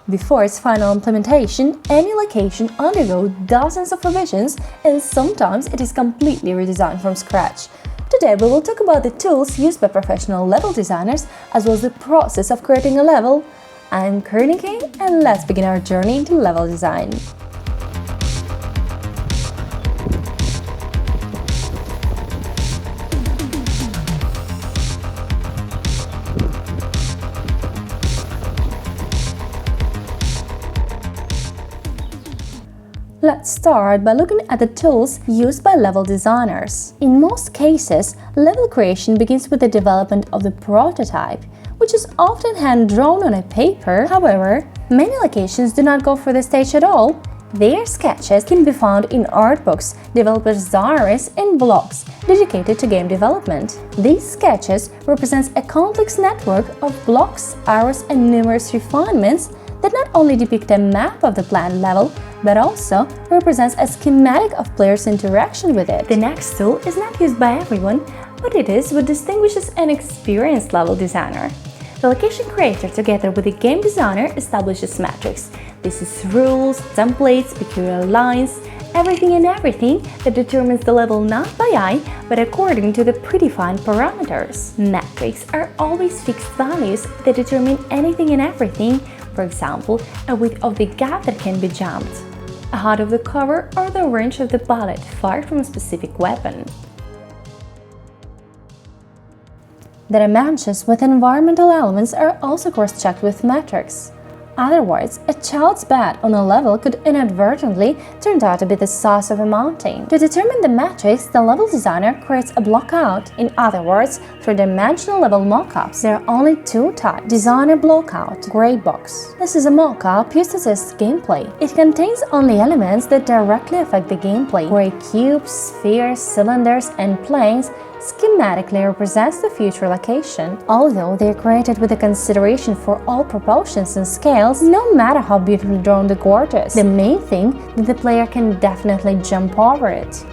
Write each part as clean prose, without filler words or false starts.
Before its final implementation, any location undergoes dozens of revisions and sometimes it is completely redesigned from scratch. Today we will talk about the tools used by professional level designers as well as the process of creating a level. I'm Karina and let's begin our journey into level design. Let's start by looking at the tools used by level designers. In most cases, level creation begins with the development of the prototype, which is often hand-drawn on a paper. However, many locations do not go for this stage at all. Their sketches can be found in art books developed by designers and blogs dedicated to game development. These sketches represent a complex network of blocks, arrows, and numerous refinements that not only depict a map of the planned level, but also represents a schematic of players' interaction with it. The next tool is not used by everyone, but it is what distinguishes an experienced level designer. The location creator, together with the game designer, establishes metrics. This is rules, templates, peculiar lines, everything that determines the level not by eye, but according to the predefined parameters. Metrics are always fixed values that determine anything and everything. For example, a width of the gap that can be jumped, a height of the cover, or the range of the bullet fired from a specific weapon. The dimensions with environmental elements are also cross-checked with metrics. Otherwise, a child's bed on a level could inadvertently turn out to be the size of a mountain. To determine the metrics, the level designer creates a blockout. In other words, three-dimensional level mockups. There are only two types: designer blockout, gray box. This is a mockup used to test gameplay. It contains only elements that directly affect the gameplay. Gray cubes, spheres, cylinders, and planes schematically represents the future location. Although they are created with a consideration for all proportions and scales, no matter how beautifully drawn the gorge is, the main thing that the player can definitely jump over it.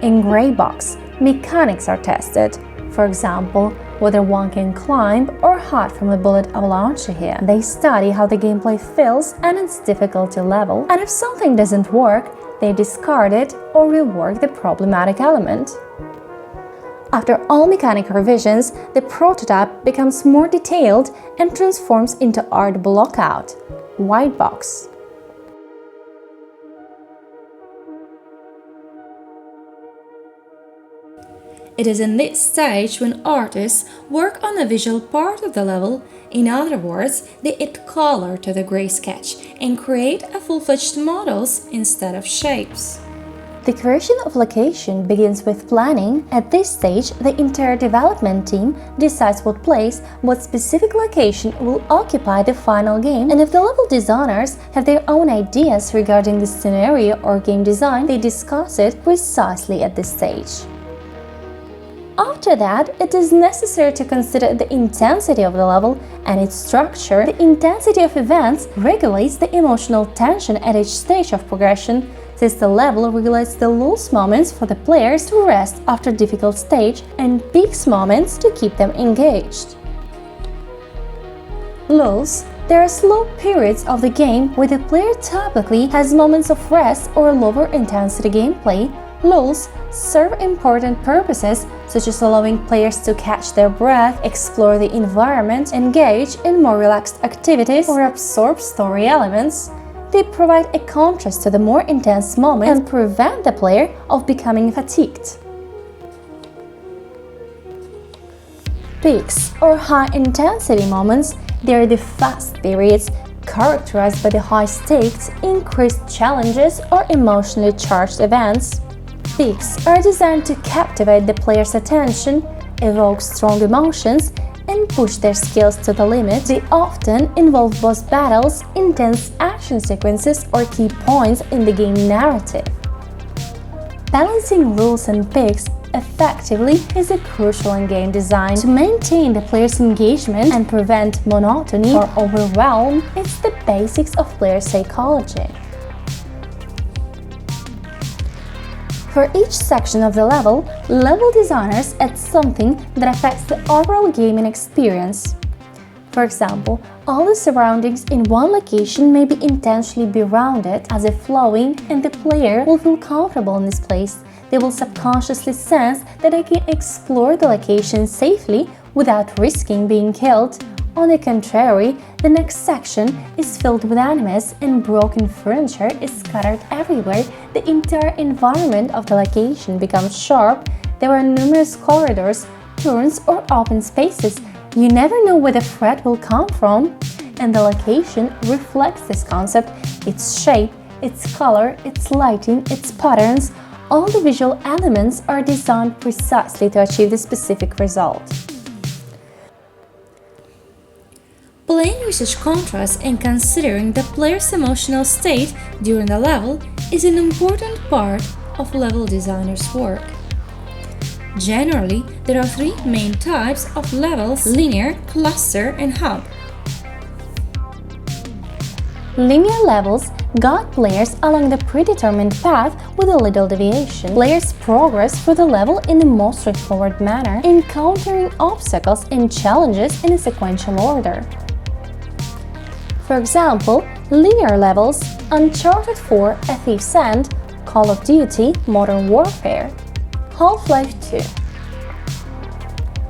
In gray box, mechanics are tested. For example, whether one can climb or hide from a bullet avalanche here. They study how the gameplay feels and its difficulty level, and if something doesn't work, they discard it or rework the problematic element. After all mechanical revisions, the prototype becomes more detailed and transforms into art blockout, white box. It is in this stage when artists work on the visual part of the level. In other words, they add color to the gray sketch and create a full-fledged models instead of shapes. The creation of location begins with planning. At this stage, the entire development team decides what specific location will occupy the final game, and if the level designers have their own ideas regarding the scenario or game design, they discuss it precisely at this stage. After that, it is necessary to consider the intensity of the level and its structure. The intensity of events regulates the emotional tension at each stage of progression, since the level regulates the lulls moments for the players to rest after a difficult stage and peaks moments to keep them engaged. Lulls. There are slow periods of the game where the player typically has moments of rest or lower intensity gameplay. Lulls serve important purposes such as allowing players to catch their breath, explore the environment, engage in more relaxed activities, or absorb story elements. They provide a contrast to the more intense moments and prevent the player of becoming fatigued. Peaks, or high-intensity moments, they are the fast periods characterized by the high stakes, increased challenges, or emotionally charged events. Peaks are designed to captivate the player's attention, evoke strong emotions, and push their skills to the limit. They often involve boss battles, intense action sequences, or key points in the game narrative. Balancing rules and peaks effectively is crucial in game design. To maintain the player's engagement and prevent monotony or overwhelm, it's the basics of player psychology. For each section of the level designers add something that affects the overall gaming experience. For example, all the surroundings in one location may be intentionally be rounded as if flowing, and the player will feel comfortable in this place. They will subconsciously sense that they can explore the location safely without risking being killed. On the contrary, the next section is filled with enemies and broken furniture is scattered everywhere. The entire environment of the location becomes sharp. There are numerous corridors, turns, or open spaces. You never know where the threat will come from, and the location reflects this concept. Its shape, its color, its lighting, its patterns, all the visual elements are designed precisely to achieve the specific result. Playing with such contrast and considering the player's emotional state during the level is an important part of level designer's work. Generally, there are three main types of levels: linear, cluster, and hub. Linear levels guide players along the predetermined path with a little deviation. Players progress through the level in the most straightforward manner, encountering obstacles and challenges in a sequential order. For example, linear levels: Uncharted 4, A Thief's End, Call of Duty, Modern Warfare, Half-Life 2.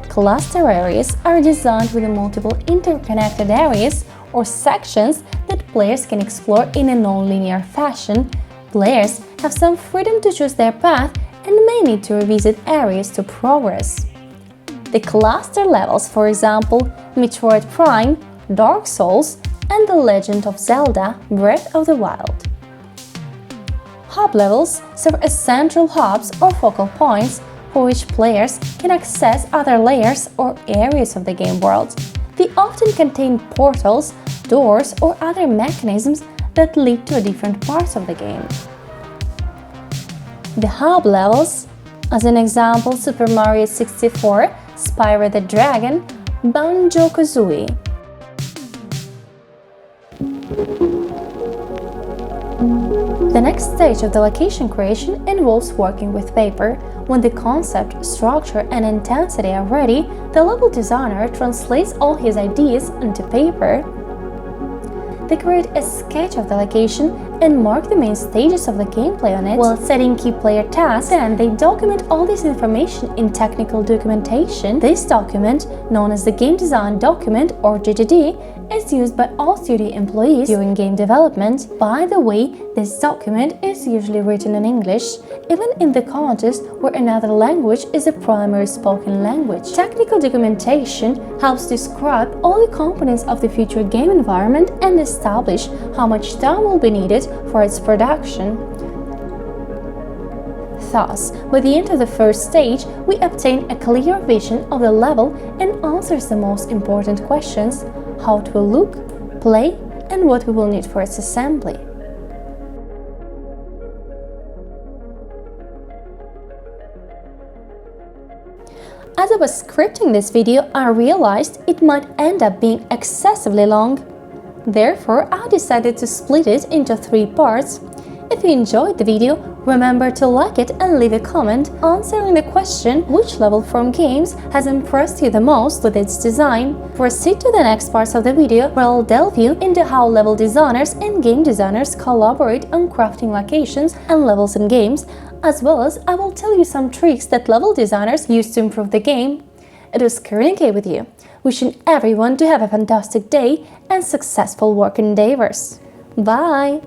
Cluster areas are designed with multiple interconnected areas or sections that players can explore in a non-linear fashion. Players have some freedom to choose their path and may need to revisit areas to progress. The cluster levels, for example, Metroid Prime, Dark Souls, and The Legend of Zelda: Breath of the Wild. Hub levels serve as central hubs or focal points for which players can access other layers or areas of the game world. They often contain portals, doors, or other mechanisms that lead to different parts of the game. The hub levels, as an example, Super Mario 64, Spyro the Dragon, Banjo-Kazooie. The next stage of the location creation involves working with paper. When the concept, structure, and intensity are ready, the level designer translates all his ideas into paper. They create a sketch of the location and mark the main stages of the gameplay on it while setting key player tasks. Then they document all this information in technical documentation. This document, known as the Game Design Document or GDD, is used by all studio employees during game development. By the way, this document is usually written in English, even in the context where another language is a primary spoken language. Technical documentation helps describe all the components of the future game environment and establish how much time will be needed for its production. Thus, by the end of the first stage, we obtain a clear vision of the level and answers the most important questions: how it will look, play, and what we will need for its assembly. As I was scripting this video, I realized it might end up being excessively long. Therefore, I decided to split it into 3 parts. If you enjoyed the video, remember to like it and leave a comment answering the question which level from games has impressed you the most with its design. Proceed to the next parts of the video where I'll delve you into how level designers and game designers collaborate on crafting locations and levels in games, as well as I will tell you some tricks that level designers use to improve the game. It was Karina with you, wishing everyone to have a fantastic day and successful work endeavors. Bye!